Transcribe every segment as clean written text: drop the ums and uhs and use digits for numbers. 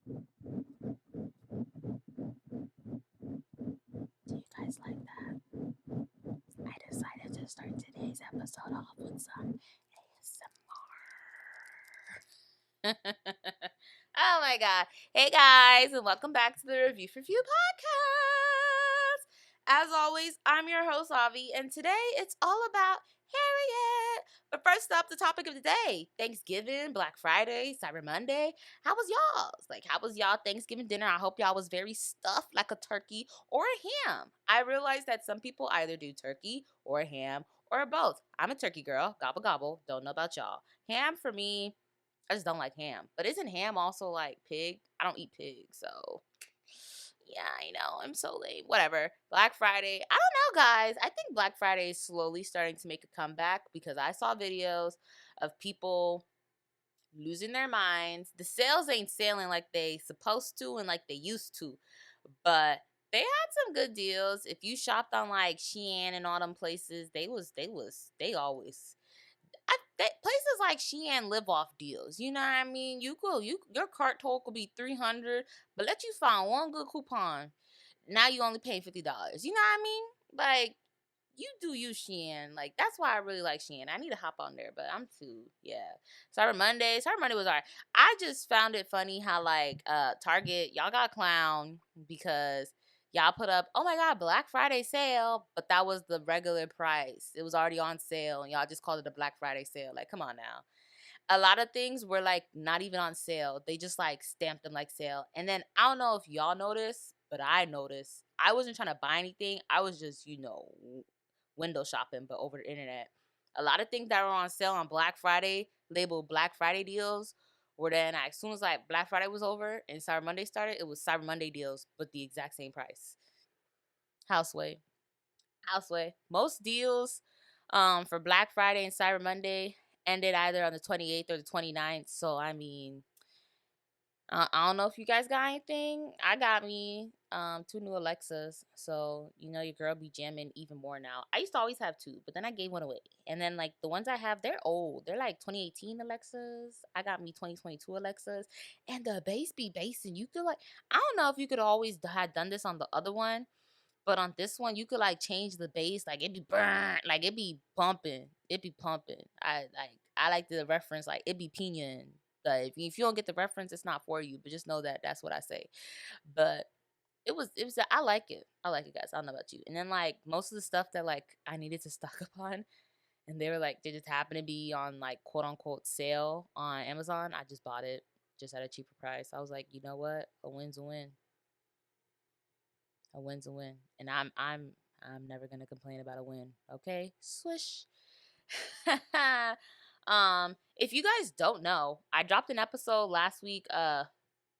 Do you guys like that? I decided to start today's episode off with some ASMR. Oh my god. Hey guys, and welcome back to the Review for View podcast. As always, I'm your host, Avi, and today it's all about Harriet. But first up, the topic of the day: Thanksgiving, Black Friday, Cyber Monday. How was y'all's? How was y'all Thanksgiving dinner? I hope y'all was very stuffed like a turkey or a ham. I realize that some people either do turkey or a ham or both. I'm a turkey girl, gobble gobble. Don't know about y'all. Ham for me, I just don't like ham. But isn't ham also like pig? I don't eat pig, so yeah, I know. I'm so lame. Whatever. Black Friday. I don't know, guys. I think Black Friday is slowly starting to make a comeback because I saw videos of people losing their minds. The sales ain't selling like they supposed to and like they used to, but they had some good deals. If you shopped on like Shein and all them places, they always places like Shein live off deals. You know what I mean? Your cart total could be 300, but let you find one good coupon. Now you only pay $50. You know what I mean? Like you do you Shein. Like that's why I really like Shein. I need to hop on there, but I'm too Cyber Monday was alright. I just found it funny how like Target y'all got clown because y'all put up, oh my god, Black Friday sale, but that was the regular price. It was already on sale and y'all just called it a Black Friday sale. Like come on now. A lot of things were like not even on sale. They just like stamped them like sale. And then I don't know if y'all noticed, but I noticed. I wasn't trying to buy anything. I was just, window shopping, but over the internet. A lot of things that were on sale on Black Friday, labeled Black Friday deals, were then as soon as like Black Friday was over and Cyber Monday started, it was Cyber Monday deals, but the exact same price. Houseway. Houseway. Most deals for Black Friday and Cyber Monday ended either on the 28th or the 29th. So I mean, I don't know if you guys got anything. I got me two new Alexas. So, your girl be jamming even more now. I used to always have two, but then I gave one away. And then like the ones I have, they're old. They're like 2018 Alexas. I got me 2022 Alexas. And the bass be bassing. You could like I don't know if you could always had done this on the other one, but on this one you could like change the bass. Like it be burnt, like it be bumping. It be pumping. I like the reference, like it be pinion. Like if you don't get the reference, it's not for you. But just know that that's what I say. But it was I like it. I like it, guys. I don't know about you. And then like most of the stuff that like I needed to stock up on, and they just happened to be on like quote unquote sale on Amazon. I just bought it just at a cheaper price. I was like, you know what? A win's a win. A win's a win. And I'm never gonna complain about a win. Okay? Swish. If you guys don't know, I dropped an episode last week,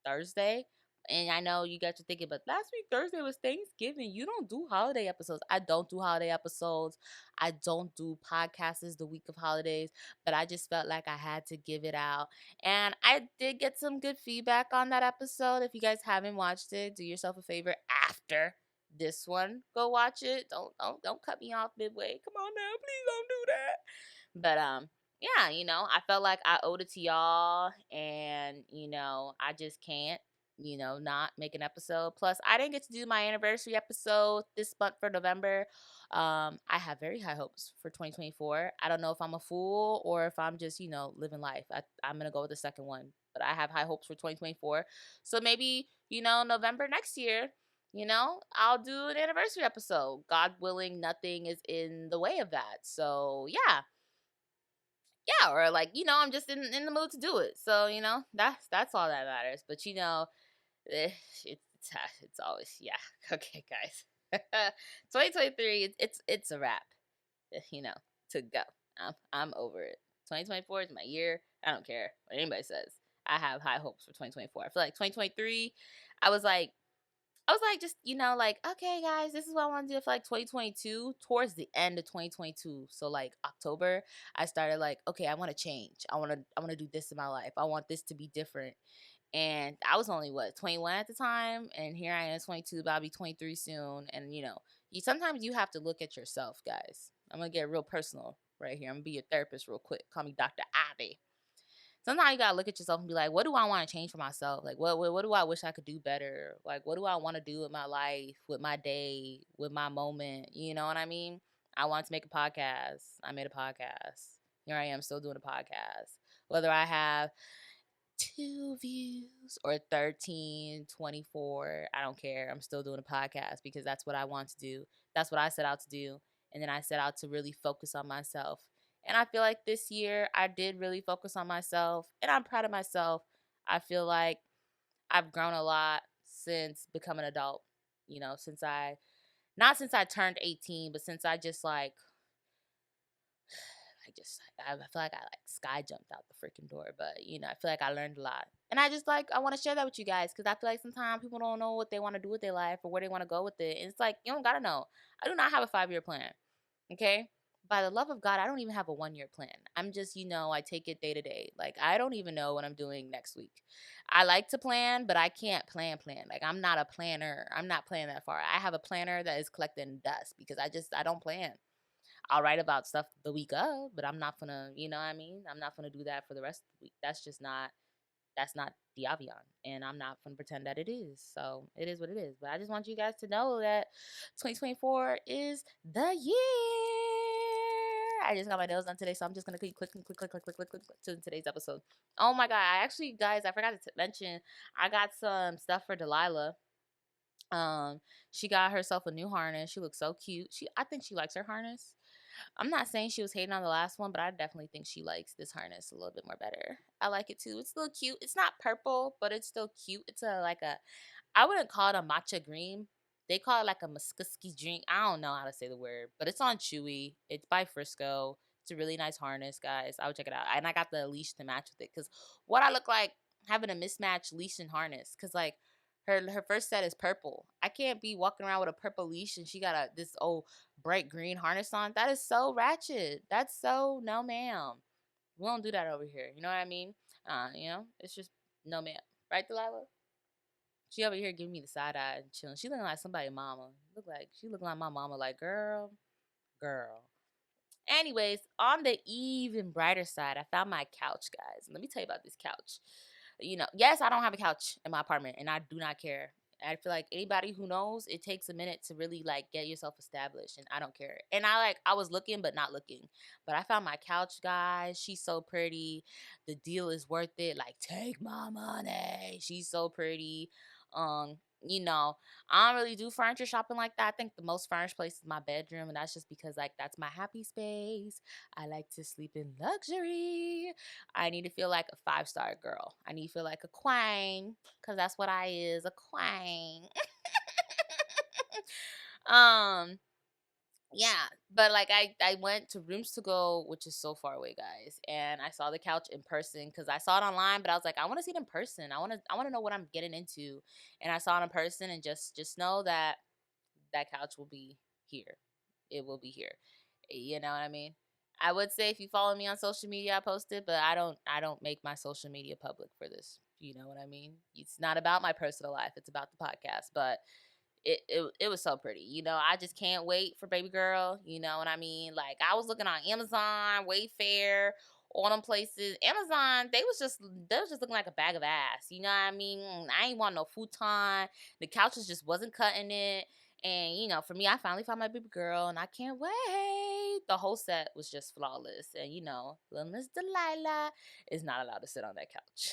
Thursday. And I know you guys are thinking, but last week Thursday was Thanksgiving. You don't do holiday episodes. I don't do holiday episodes. I don't do podcasts the week of holidays, but I just felt like I had to give it out. And I did get some good feedback on that episode. If you guys haven't watched it, do yourself a favor after this one. Go watch it. Don't cut me off midway. Come on now, please don't do that. But yeah, I felt like I owed it to y'all, and I just can't, not make an episode. Plus, I didn't get to do my anniversary episode this month for November. I have very high hopes for 2024. I don't know if I'm a fool or if I'm just, living life. I'm gonna go with the second one, but I have high hopes for 2024. So maybe, November next year. I'll do an anniversary episode. God willing, nothing is in the way of that. So, yeah. Yeah, or like, I'm just in the mood to do it. So, that's all that matters. But it's always, yeah. Okay, guys. 2023, it's a wrap. You know, to go. I'm over it. 2024 is my year. I don't care what anybody says. I have high hopes for 2024. I feel like 2023, I was like just, like, okay, guys, this is what I want to do for like 2022, towards the end of 2022. So like October, I started like, okay, I want to change. I want to do this in my life. I want this to be different. And I was only 21 at the time, and here I am 22, but I'll be 23 soon. And you sometimes you have to look at yourself, guys. I'm gonna get real personal right here. I'm gonna be your therapist real quick. Call me Dr. Abby. Sometimes you gotta look at yourself and be like, what do I want to change for myself? Like, what do I wish I could do better? Like, what do I want to do with my life, with my day, with my moment? You know what I mean? I wanted to make a podcast. I made a podcast. Here I am still doing a podcast. Whether I have 2 views or 13, 24, I don't care. I'm still doing a podcast because that's what I want to do. That's what I set out to do. And then I set out to really focus on myself. And I feel like this year I did really focus on myself, and I'm proud of myself. I feel like I've grown a lot since becoming an adult. Since not since I turned 18, but since I feel like I like sky jumped out the freaking door. But I feel like I learned a lot, and I want to share that with you guys because I feel like sometimes people don't know what they want to do with their life or where they want to go with it, and it's like you don't gotta know. I do not have a 5-year plan. Okay. By the love of God, I don't even have a 1-year plan. I'm just, I take it day to day. Like, I don't even know what I'm doing next week. I like to plan, but I can't plan. Like, I'm not a planner. I'm not planning that far. I have a planner that is collecting dust because I don't plan. I'll write about stuff the week of, but I'm not gonna, you know what I mean? I'm not gonna do that for the rest of the week. That's not the Avion, and I'm not gonna pretend that it is. So it is what it is. But I just want you guys to know that 2024 is the year. I just got my nails done today, so I'm just gonna keep clicking, click to today's episode. Oh my god! Guys, I forgot to mention, I got some stuff for Delilah. She got herself a new harness. She looks so cute. I think she likes her harness. I'm not saying she was hating on the last one, but I definitely think she likes this harness a little bit more better. I like it too. It's still cute. It's not purple, but it's still cute. It's I wouldn't call it a matcha green. They call it like a muskuski drink. I don't know how to say the word, but it's on Chewy. It's by Frisco. It's a really nice harness, guys. I would check it out. And I got the leash to match with it because what I look like having a mismatched leash and harness because like her first set is purple. I can't be walking around with a purple leash and she got this old bright green harness on. That is so ratchet. That's so no ma'am. We don't do that over here. You know what I mean? It's just no ma'am. Right, Delilah? She over here giving me the side eye and chilling. She looking like somebody's mama. She looking like my mama. Like girl. Anyways, on the even brighter side, I found my couch, guys. Let me tell you about this couch. Yes, I don't have a couch in my apartment, and I do not care. I feel like anybody who knows, it takes a minute to really like get yourself established, and I don't care. And I was looking but not looking, but I found my couch, guys. She's so pretty. The deal is worth it. Like, take my money. She's so pretty. Um, you know, I don't really do furniture shopping like that. I think the most furnished place is my bedroom, and that's just because like that's my happy space. I like to sleep in luxury. I need to feel like a 5-star girl. I need to feel like a queen, cause that's what I is, a queen. um, yeah, but like I went to Rooms to Go, which is so far away, guys, and I saw the couch in person because I saw it online, but I was like, I want to see it in person. I want to know what I'm getting into, and I saw it in person, and just know that that couch will be here. It will be here. You know what I mean? I would say if you follow me on social media, I post it, but I don't make my social media public for this. You know what I mean? It's not about my personal life. It's about the podcast. But it was so pretty. I just can't wait for baby girl. You know what I mean? Like I was looking on Amazon, Wayfair, all them places. Amazon, they was just looking like a bag of ass. You know what I mean? I ain't want no futon. The couches just wasn't cutting it. And for me, I finally found my baby girl, and I can't wait. The whole set was just flawless, and little Miss Delilah is not allowed to sit on that couch.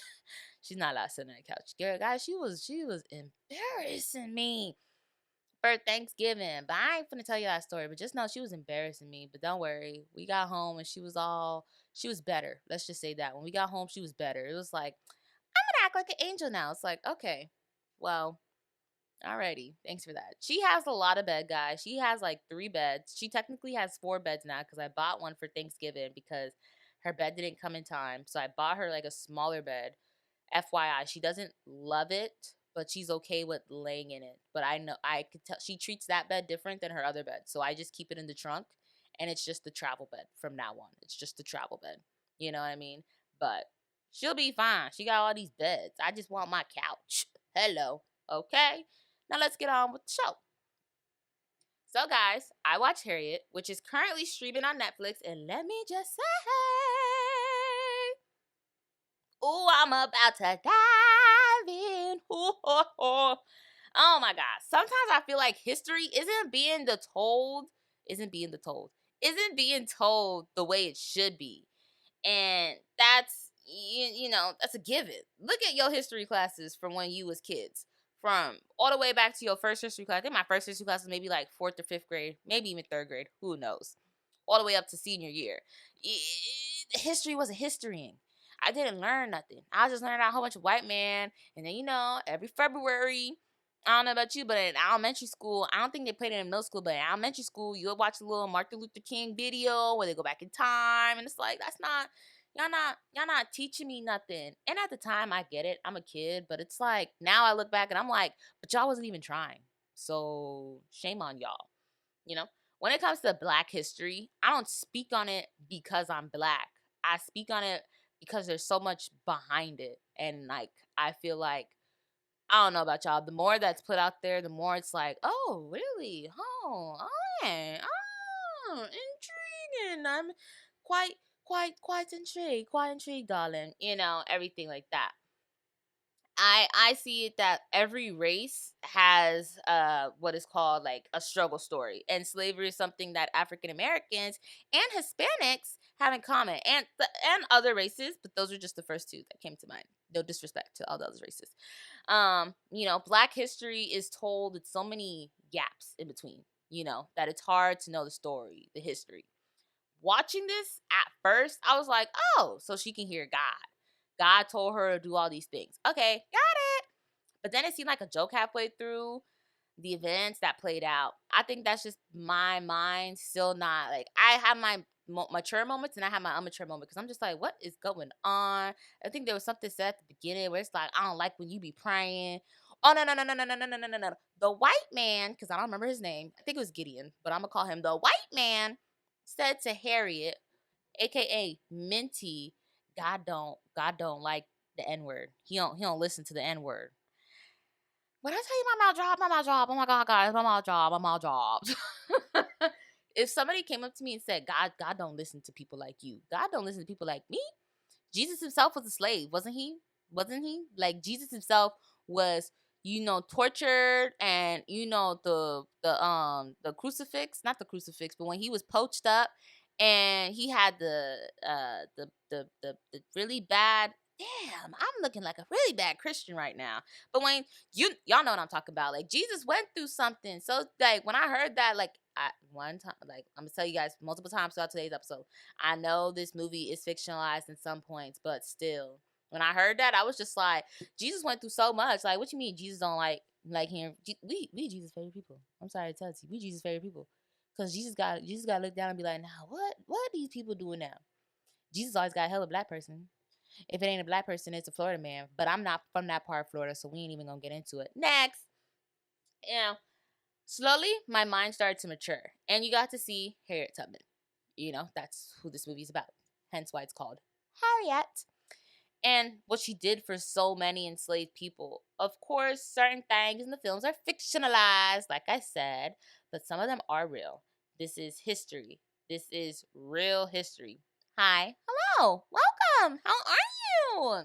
She's not allowed to sit on that couch. Girl, guys, she was embarrassing me for Thanksgiving. But I ain't finna tell you that story. But just know she was embarrassing me. But don't worry, we got home and she was better. Let's just say that when we got home, she was better. It was like I'm gonna act like an angel now. It's like okay, well. Alrighty, thanks for that. She has a lot of bed, guys. She has like 3 beds. She technically has 4 beds now because I bought one for Thanksgiving because her bed didn't come in time. So I bought her like a smaller bed. FYI, she doesn't love it, but she's okay with laying in it. But I know I could tell she treats that bed different than her other bed. So I just keep it in the trunk, and it's just the travel bed from now on. It's just the travel bed. You know what I mean? But she'll be fine. She got all these beds. I just want my couch. Hello. Okay? Now let's get on with the show. So, guys, I watched Harriet, which is currently streaming on Netflix, and let me just say, Ooh, I'm about to dive in. Ooh, oh, oh. Oh my God. Sometimes I feel like history isn't being told the way it should be. And that's that's a given. Look at your history classes from when you was kids, from all the way back to your first history class. I think my first history class was maybe like fourth or fifth grade, maybe even third grade, who knows, all the way up to senior year. History wasn't historying. I didn't learn nothing. I was just learning about a whole bunch of white man. And then every February, I don't know about you, but in elementary school, I don't think they played it in middle school, but in elementary school, you'll watch a little Martin Luther King video where they go back in time, and it's like, that's not, y'all not teaching me nothing. And at the time, I get it, I'm a kid, but it's like, now I look back and I'm like, but y'all wasn't even trying. So shame on y'all. You know, when it comes to Black history, I don't speak on it because I'm Black. I speak on it because there's so much behind it, and like, I feel like, I don't know about y'all. The more that's put out there, the more it's like, oh, really? Oh, okay. Oh, intriguing. I'm quite, quite intrigued, darling. Everything like that. I see it that every race has what is called like a struggle story, and slavery is something that African Americans and Hispanics have in common, and other races, but those are just the first two that came to mind. No disrespect to all the other races. Black history is told with so many gaps in between, that it's hard to know the story, the history. Watching this at first, I was like, oh, so she can hear God. God told her to do all these things. Okay, got it. But then it seemed like a joke halfway through the events that played out. I think that's just my mind still not like, I have my mature moments and I have my immature moment, because I'm just like, what is going on? I think there was something said at the beginning where it's like, I don't like when you be praying. Oh, no, no, no, no, no, no, no, no, no, no, no. The white man, because I don't remember his name, I think it was Gideon, but I'm gonna call him the white man, said to Harriet, aka Minty, God don't like the N-word. He don't listen to the N-word. When I tell you my mouth dropped, oh my God, guys, my mouth dropped. If somebody came up to me and said, God don't listen to people like you. God don't listen to people like me. Jesus himself was a slave, wasn't he? Wasn't he? Like, Jesus himself was, tortured, and the crucifix, not the crucifix, but when he was poached up, and he had the really bad, damn, I'm looking like a really bad Christian right now. But when y'all know what I'm talking about, like, Jesus went through something. So like, when I heard that, like, one time, like, I'm gonna tell you guys multiple times throughout today's episode, I know this movie is fictionalized in some points, but still, when I heard that, I was just like, Jesus went through so much. Like, what you mean Jesus don't like him? We Jesus' favorite people. I'm sorry to tell you, we Jesus' favorite people. Cause Jesus got to look down and be like, now what are these people doing now? Jesus always got a hell of a Black person. If it ain't a Black person, it's a Florida man. But I'm not from that part of Florida, so we ain't even gonna get into it. Next, slowly my mind started to mature, and you got to see Harriet Tubman. That's who this movie's about. Hence why it's called Harriet. And what she did for so many enslaved people. Of course, certain things in the films are fictionalized, like I said, but some of them are real. This is history. This is real history. Hi. Hello. Welcome. How are you?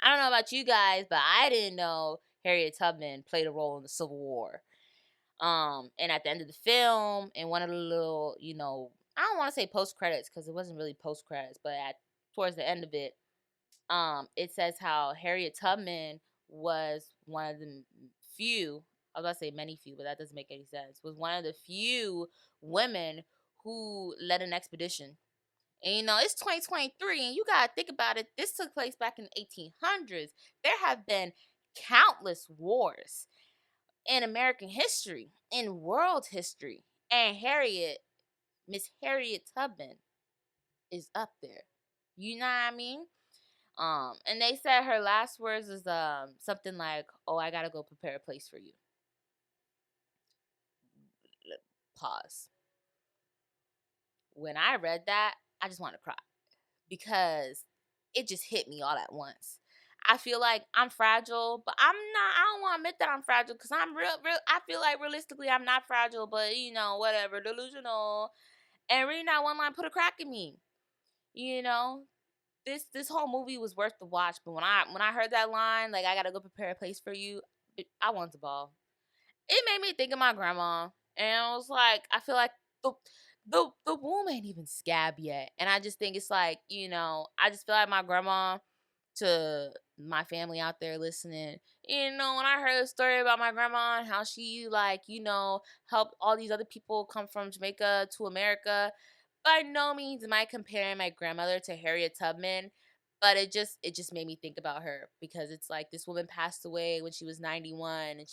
I don't know about you guys, but I didn't know Harriet Tubman played a role in the Civil War. And at the end of the film, in one of the little, I don't want to say post credits because it wasn't really post credits, but towards the end of it, it says how Harriet Tubman was one of the few, I was about to say many few, but that doesn't make any sense, was one of the few women who led an expedition. And it's 2023, and you gotta think about it. This took place back in the 1800s. There have been countless wars in American history, in world history, and Miss Harriet Tubman, is up there. You know what I mean? And they said her last words is something like, "Oh, I gotta go prepare a place for you." Pause. When I read that, I just want to cry, because it just hit me all at once. I feel like I'm fragile, but I'm not. I don't want to admit that I'm fragile, because I'm real. I feel like realistically I'm not fragile, but whatever, delusional. And reading that one line put a crack in me. You know, this whole movie was worth the watch. But when I heard that line, like, I gotta go prepare a place for you, I wanted to ball. It made me think of my grandma, and I was like, I feel like the the womb ain't even scab yet, and I just think it's like, I just feel like my grandma, to my family out there listening, when I heard a story about my grandma and how she, like, helped all these other people come from Jamaica to America, by no means am I comparing my grandmother to Harriet Tubman, but it just made me think about her, because it's like this woman passed away when she was 91, and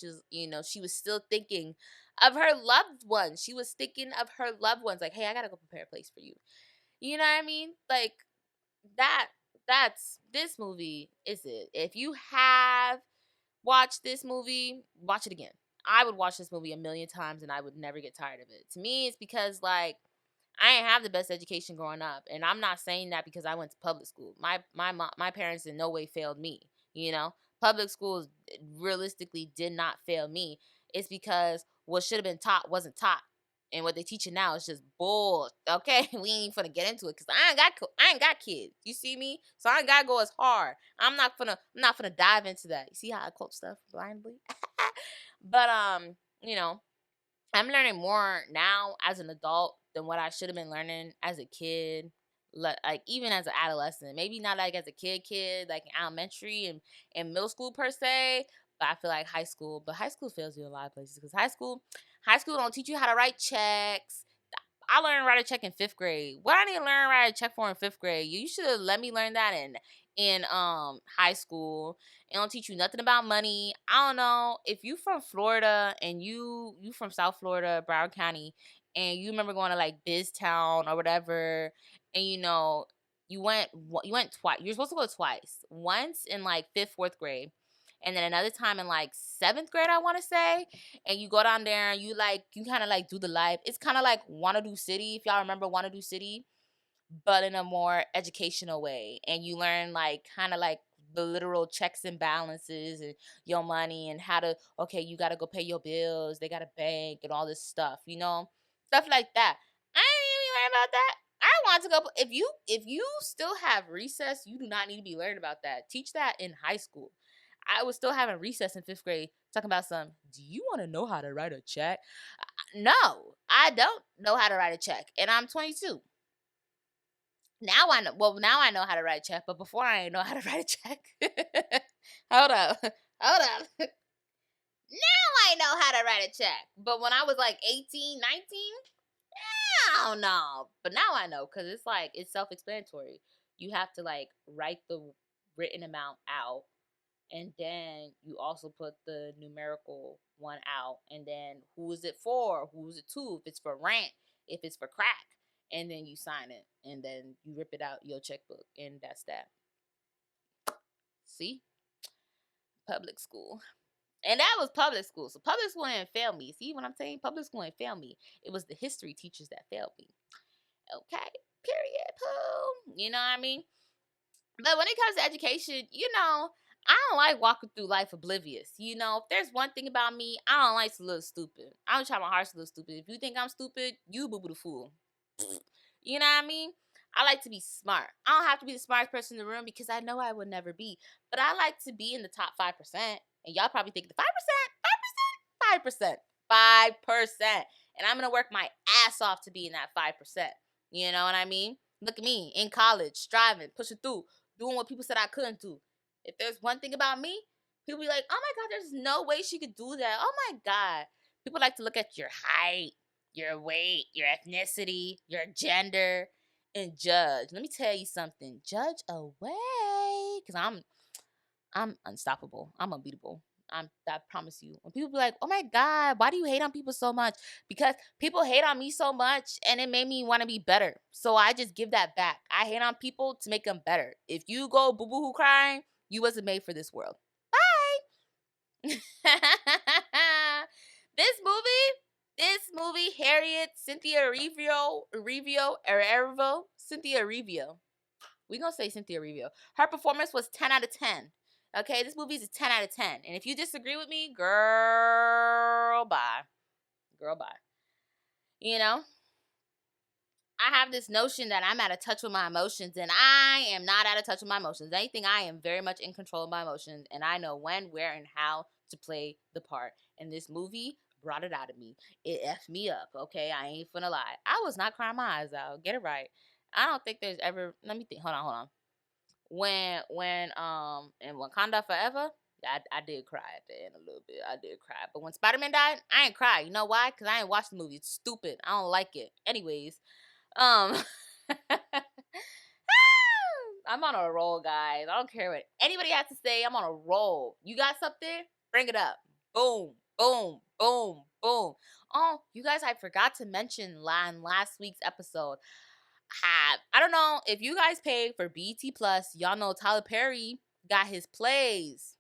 she was still thinking of her loved ones. She was thinking of her loved ones, like, hey, I gotta go prepare a place for you. You know what I mean? Like, that that's this movie is it. If you have watched this movie, watch it again. I would watch this movie a million times and I would never get tired of it. To me, it's because, like, I didn't have the best education growing up, and I'm not saying that because I went to public school. My parents in no way failed me. Public schools realistically did not fail me. It's because what should have been taught wasn't taught, and what they teaching now is just bull. Okay, we ain't even finna get into it because I ain't got kids. You see me, so I ain't gotta go as hard. I'm not finna dive into that. You see how I quote stuff blindly, but you know. I'm learning more now as an adult than what I should have been learning as a kid, like even as an adolescent. Maybe not like as a kid, like in elementary and middle school per se, but I feel like high school. But high school fails you in a lot of places because high school don't teach you how to write checks. I learned to write a check in fifth grade. What I need to learn to write a check for in fifth grade? You should have let me learn that in high school. It don't teach you nothing about money. I don't know if you from Florida and you from South Florida, Broward County, and you remember going to like Biztown or whatever, and you went twice. You're supposed to go twice. Once in like fifth, fourth grade, and then another time in like seventh grade, I want to say. And you go down there and you kind of like do the life. It's kind of like Wanna City, if y'all remember Wanna City, but in a more educational way. And you learn like kind of like the literal checks and balances and your money and how to, okay, you got to go pay your bills. They got a bank and all this stuff, stuff like that. I didn't even learn about that. I want to go. If you still have recess, you do not need to be learning about that. Teach that in high school. I was still having recess in fifth grade talking about some. Do you want to know how to write a check? No, I don't know how to write a check, and I'm 22. Now I know. Well, now I know how to write a check, but before I didn't know how to write a check. Hold up, hold up. Now I know how to write a check, but when I was like 18, 19, I don't know. But now I know because it's self-explanatory. You have to like write the written amount out, and then you also put the numerical one out, and then who is it for, who is it to, if it's for rent, if it's for crack, and then you sign it, and then you rip it out your checkbook, and that's that. See, public school. And that was public school, so public school didn't fail me. See what I'm saying? Public school didn't fail me. It was the history teachers that failed me. Okay, period, poo. You know what I mean? But when it comes to education, I don't like walking through life oblivious. If there's one thing about me, I don't like to look stupid. I don't try my hardest to look stupid. If you think I'm stupid, you boo boo the fool. You know what I mean? I like to be smart. I don't have to be the smartest person in the room because I know I would never be. But I like to be in the top 5%. And y'all probably think the 5%, 5%, 5%, 5%. And I'm going to work my ass off to be in that 5%. You know what I mean? Look at me in college, striving, pushing through, doing what people said I couldn't do. If there's one thing about me, people be like, oh my God, there's no way she could do that. Oh my God. People like to look at your height, your weight, your ethnicity, your gender, and judge. Let me tell you something. Judge away. Because I'm unstoppable. I'm unbeatable. I promise you. When people be like, oh my God, why do you hate on people so much? Because people hate on me so much and it made me want to be better. So I just give that back. I hate on people to make them better. If you go boo-boo-hoo crying, you wasn't made for this world. Bye. This movie, Harriet, Cynthia Ervio, Cynthia Ervio. We gonna say Cynthia Ervio. Her performance was 10 out of 10. Okay, this movie is a 10 out of 10. And if you disagree with me, girl, bye. Girl, bye. You know? I have this notion that I'm out of touch with my emotions, and I am not out of touch with my emotions. Anything, I am very much in control of my emotions, and I know when, where, and how to play the part. And this movie brought it out of me. It effed me up, okay? I ain't finna lie. I was not crying my eyes out. Get it right. I don't think there's ever. Let me think. Hold on. When in Wakanda Forever, I did cry at the end a little bit. I did cry. But when Spider-Man died, I ain't cry. You know why? Because I ain't watched the movie. It's stupid. I don't like it. Anyways, um I'm on a roll, guys. I don't care what anybody has to say. I'm on a roll. You got something? Bring it up. Boom, boom, boom, boom. Oh, you guys, I forgot to mention last week's episode. I don't know if you guys paid for BT Plus. Y'all know Tyler Perry got his plays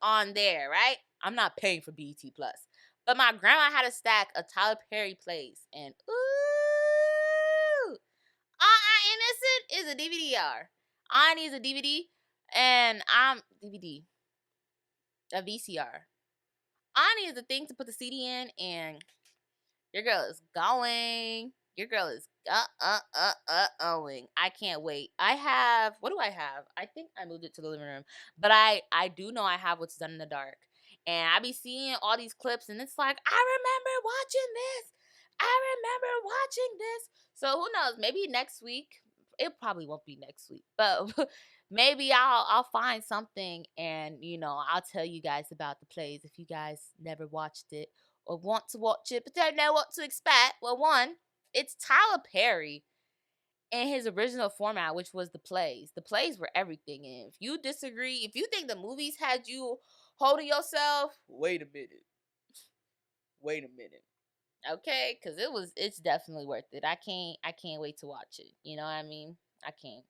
on there, right? I'm not paying for BT Plus, but my grandma had a stack of Tyler Perry plays, and ooh, Innocent is a DVD-R. I need a DVD, and I'm DVD, a VCR. I need the thing to put the CD in, and your girl is going. Your girl is going. I can't wait. I have, what do I have? I think I moved it to the living room, but I do know I have What's Done in the Dark, and I be seeing all these clips, and it's like, I remember watching this. I remember watching this. So who knows? Maybe next week. It probably won't be next week, but maybe I'll find something, and I'll tell you guys about the plays if you guys never watched it or want to watch it but don't know what to expect. Well, one, it's Tyler Perry in his original format, which was the plays. The plays were everything. And if you disagree, if you think the movies had you holding yourself, wait a minute. Wait a minute. Okay? Because it's definitely worth it. I can't wait to watch it. You know what I mean? I can't.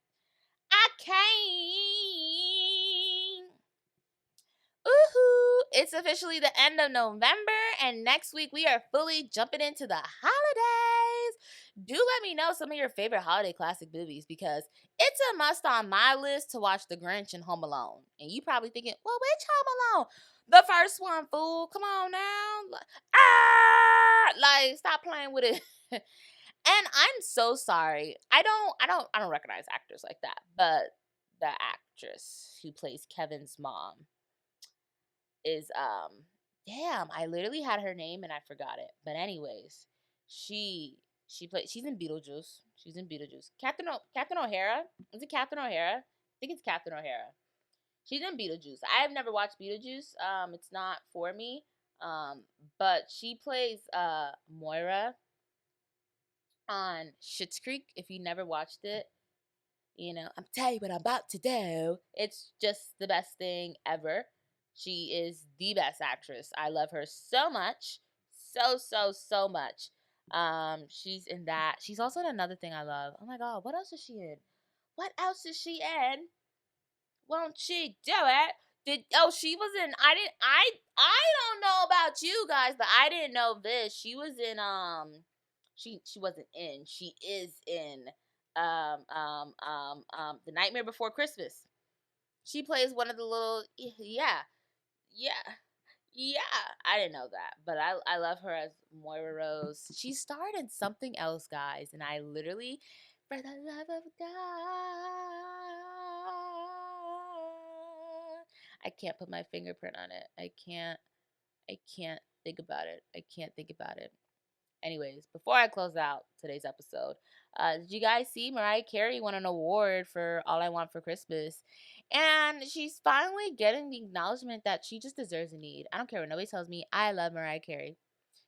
Ooh, it's officially the end of November, and next week we are fully jumping into the holidays. Do let me know some of your favorite holiday classic movies, because it's a must on my list to watch The Grinch and Home Alone. And you probably thinking, well, which Home Alone? The first one, fool. Come on now. Stop playing with it. And I'm so sorry. I don't recognize actors like that, but the actress who plays Kevin's mom is damn, I literally had her name and I forgot it. But anyways, she's in Beetlejuice. She's in Beetlejuice. Catherine O'Hara. Is it Catherine O'Hara? I think it's Catherine O'Hara. She's in Beetlejuice. I have never watched Beetlejuice. It's not for me. But she plays Moira on Schitt's Creek. If you never watched it, I'm telling you what I'm about to do. It's just the best thing ever. She is the best actress. I love her so much. So much. She's in that. She's also in another thing I love. Oh my god, what else is she in? What else is she in? Won't she do it? She was in, I don't know about you guys, but I didn't know this. She was in she wasn't in. She is in The Nightmare Before Christmas. She plays one of the little, yeah. Yeah. Yeah, I didn't know that, but I love her as Moira Rose. She starred in something else, guys, and I literally, for the love of God, I can't put my fingerprint on it. I can't think about it. I can't think about it. Anyways, before I close out today's episode, did you guys see Mariah Carey won an award for All I Want for Christmas? And she's finally getting the acknowledgement that she just deserves a need. I don't care what nobody tells me. I love Mariah Carey.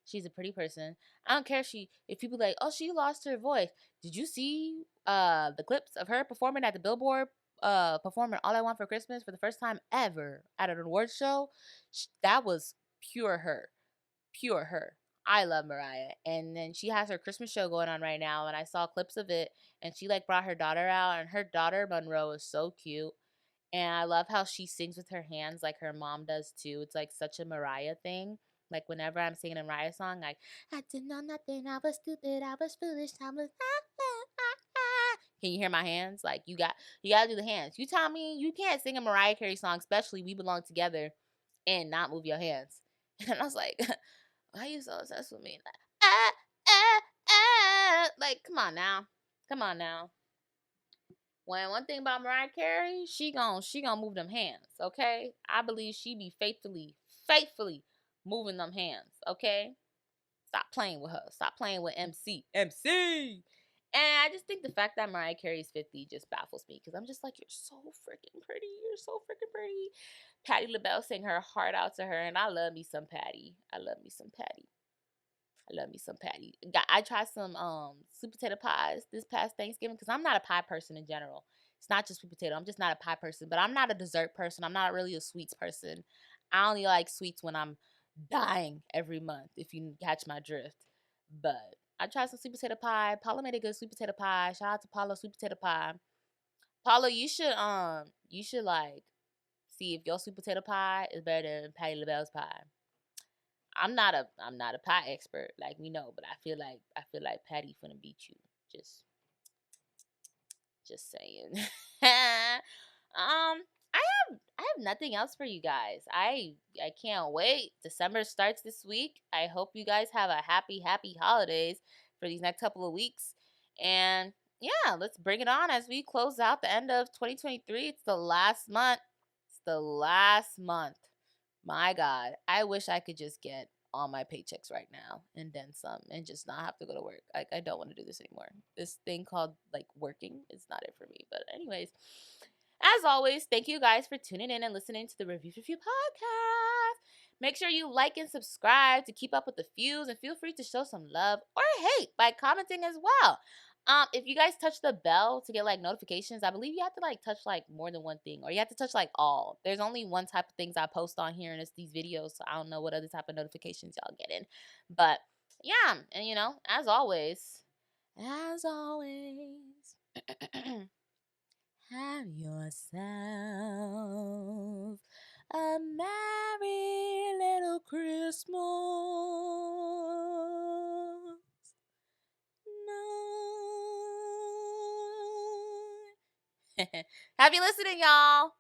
She's a pretty person. I don't care if people like, oh, she lost her voice. Did you see the clips of her performing at the Billboard performing All I Want for Christmas for the first time ever at an award show? That was pure her. Pure her. I love Mariah. And then she has her Christmas show going on right now, and I saw clips of it, and she brought her daughter out, and her daughter Monroe is so cute. And I love how she sings with her hands like her mom does too. It's such a Mariah thing. Whenever I'm singing a Mariah song, I didn't know nothing, I was stupid, I was foolish, I was Can you hear my hands? You gotta do the hands. You tell me you can't sing a Mariah Carey song, especially We Belong Together, and not move your hands. And I was like, why are you so obsessed with me? Like, come on now. Come on now. One thing about Mariah Carey, she gon' move them hands, okay? I believe she be faithfully moving them hands, okay? Stop playing with her. Stop playing with MC. MC. And I just think the fact that Mariah Carey's 50 just baffles me because I'm just like, you're so freaking pretty. You're so freaking pretty. Patti LaBelle sang her heart out to her, and I love me some Patti. I love me some Patti. I love me some Patti. I tried some sweet potato pies this past Thanksgiving because I'm not a pie person in general. It's not just sweet potato. I'm just not a pie person, but I'm not a dessert person. I'm not really a sweets person. I only like sweets when I'm dying every month, if you catch my drift. But I tried some sweet potato pie. Paula made a good sweet potato pie. Shout out to Paula sweet potato pie. Paula, you should like see if your sweet potato pie is better than Patti LaBelle's pie. I'm not a pie expert like we know, but I feel like Patty finna beat you. Just saying. I have nothing else for you guys. I can't wait. December starts this week. I hope you guys have a happy holidays for these next couple of weeks. And yeah, let's bring it on as we close out the end of 2023. It's the last month. It's the last month. My God, I wish I could just get all my paychecks right now and then some and just not have to go to work. Like, I don't want to do this anymore. This thing called like working is not it for me. But anyways, as always, thank you guys for tuning in and listening to the Review for Few podcast. Make sure you like and subscribe to keep up with the views, and feel free to show some love or hate by commenting as well. If you guys touch the bell to get like notifications, I believe you have to like touch like more than one thing, or you have to touch like all. There's only one type of things I post on here, and it's these videos, so I don't know what other type of notifications y'all get in. But yeah, and as always, have yourself a merry little Christmas. Night. Happy listening, y'all.